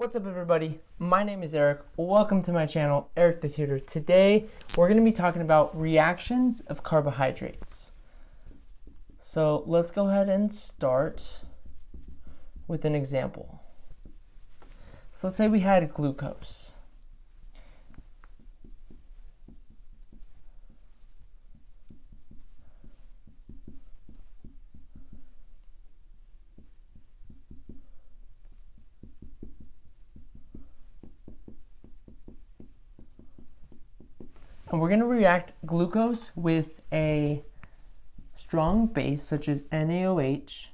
What's up everybody? My name is Eric. Welcome to my channel, Eric the Tutor. Today we're going to be talking about reactions of carbohydrates. So let's go ahead and start with an example. So let's say we had glucose. And we're going to react glucose with a strong base such as NaOH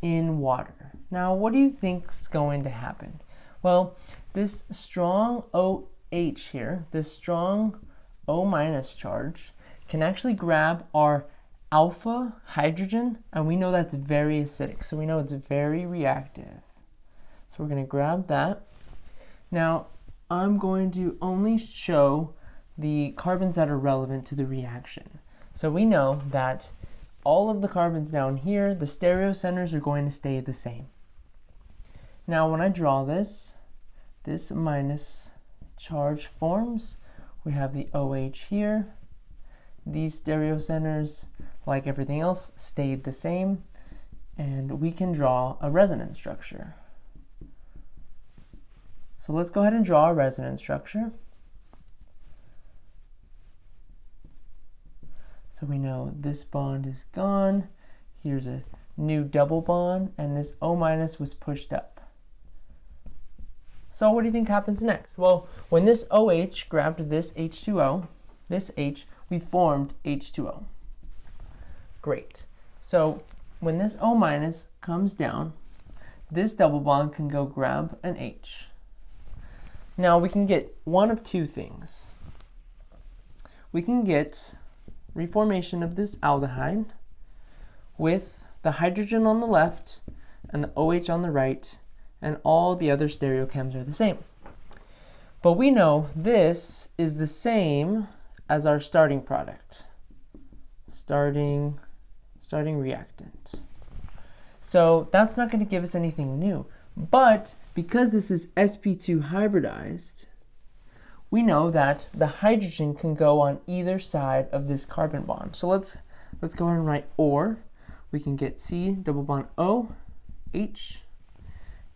in water. Now, what do you think is going to happen? Well, this strong OH here, this strong O- charge, can actually grab our alpha hydrogen, and we know that's very acidic, so we know it's very reactive. So we're going to grab that. Now, I'm going to only show the carbons that are relevant to the reaction. So we know that all of the carbons down here, the stereocenters are going to stay the same. Now when I draw this minus charge forms. We have the OH here. These stereocenters, like everything else, stayed the same, and we can draw a resonance structure. So let's go ahead and draw a resonance structure. So we know this bond is gone. Here's a new double bond, and this O- was pushed up. So what do you think happens next? Well, when this OH grabbed this H2O, this H, we formed H2O. Great. So when this O- comes down, this double bond can go grab an H. Now we can get one of two things. We can get reformation of this aldehyde with the hydrogen on the left and the OH on the right, and all the other stereochems are the same. But we know this is the same as our starting product, starting reactant. So that's not going to give us anything new. But because this is sp2 hybridized, we know that the hydrogen can go on either side of this carbon bond. So let's go ahead and write or. We can get C double bond O, H,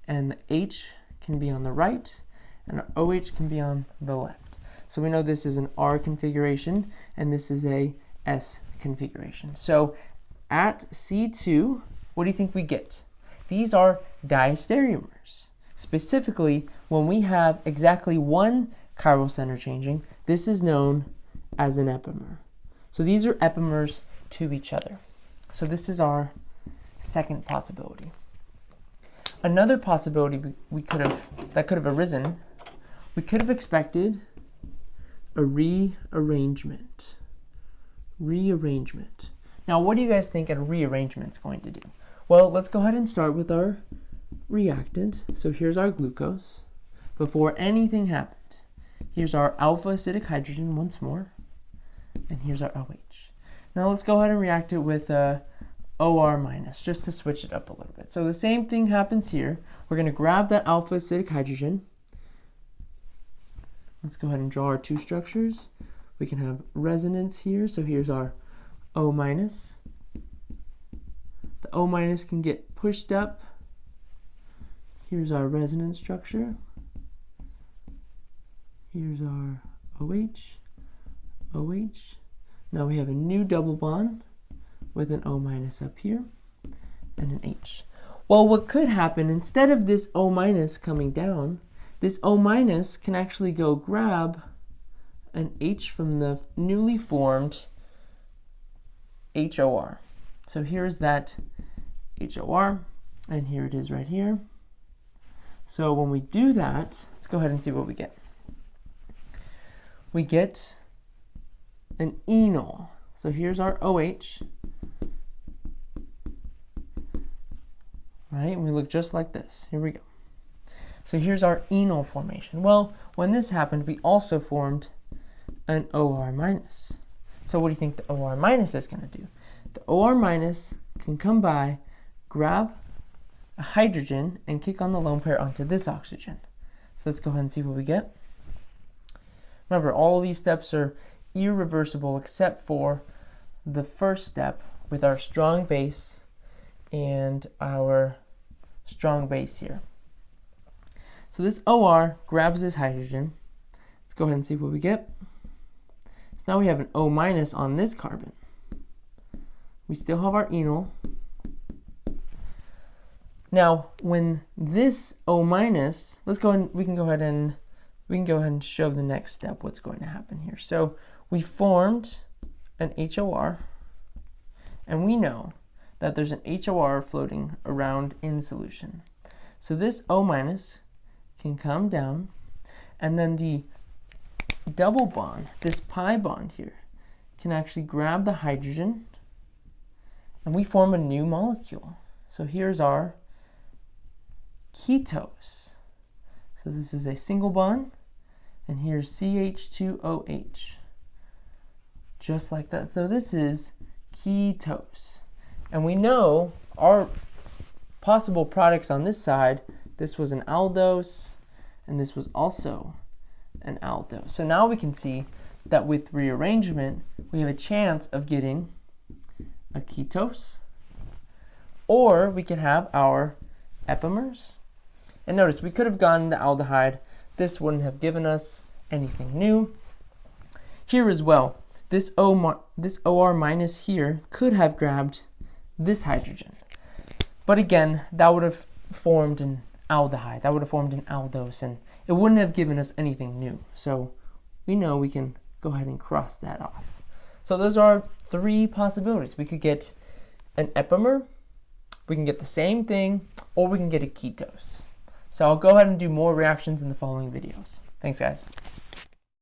and the H can be on the right, and our OH can be on the left. So we know this is an R configuration, and this is a S configuration. So at C2, what do you think we get? These are diastereomers. Specifically, when we have exactly one chiral center changing, this is known as an epimer. So these are epimers to each other. So this is our second possibility. Another possibility that could have arisen, we could have expected a rearrangement. Now, what do you guys think a rearrangement is going to do? Well, let's go ahead and start with our reactant. So here's our glucose. Before anything happened, here's our alpha acidic hydrogen once more, and here's our OH. Now let's go ahead and react it with OR-, just to switch it up a little bit. So the same thing happens here. We're going to grab that alpha acidic hydrogen. Let's go ahead and draw our two structures. We can have resonance here. So here's our O-. The O- can get pushed up. Here's our resonance structure. Here's our OH. Now we have a new double bond with an O- up here and an H. Well, what could happen, instead of this O- coming down, this O- can actually go grab an H from the newly formed HOR. So here's that HOR, and here it is right here. So when we do that, let's go ahead and see what we get. We get an enol. So here's our OH, right? And we look just like this. Here we go. So here's our enol formation. Well, when this happened, we also formed an OR-. So what do you think the OR- is going to do? The OR- can come by, grab a hydrogen and kick on the lone pair onto this oxygen. So let's go ahead and see what we get. Remember, all these steps are irreversible except for the first step with our strong base and our strong base here. So this OR grabs this hydrogen. Let's go ahead and see what we get. So now we have an O minus on this carbon. We still have our enol. Now, when this O minus, we can go ahead and show the next step what's going to happen here. So we formed an HOR, and we know that there's an HOR floating around in solution. So this O minus can come down, and then the double bond, this pi bond here, can actually grab the hydrogen, and we form a new molecule. So here's our ketose. So this is a single bond, and here's CH2OH. Just like that. So this is ketose. And we know our possible products on this side, this was an aldose, and this was also an aldose. So now we can see that with rearrangement, we have a chance of getting a ketose, or we could have our epimers. And notice, we could have gone to aldehyde. This wouldn't have given us anything new. Here as well, this OR minus here could have grabbed this hydrogen. But again, that would have formed an aldehyde. That would have formed an aldose, and it wouldn't have given us anything new. So we know we can go ahead and cross that off. So those are 3 possibilities. We could get an epimer, we can get the same thing, or we can get a ketose. So I'll go ahead and do more reactions in the following videos. Thanks, guys.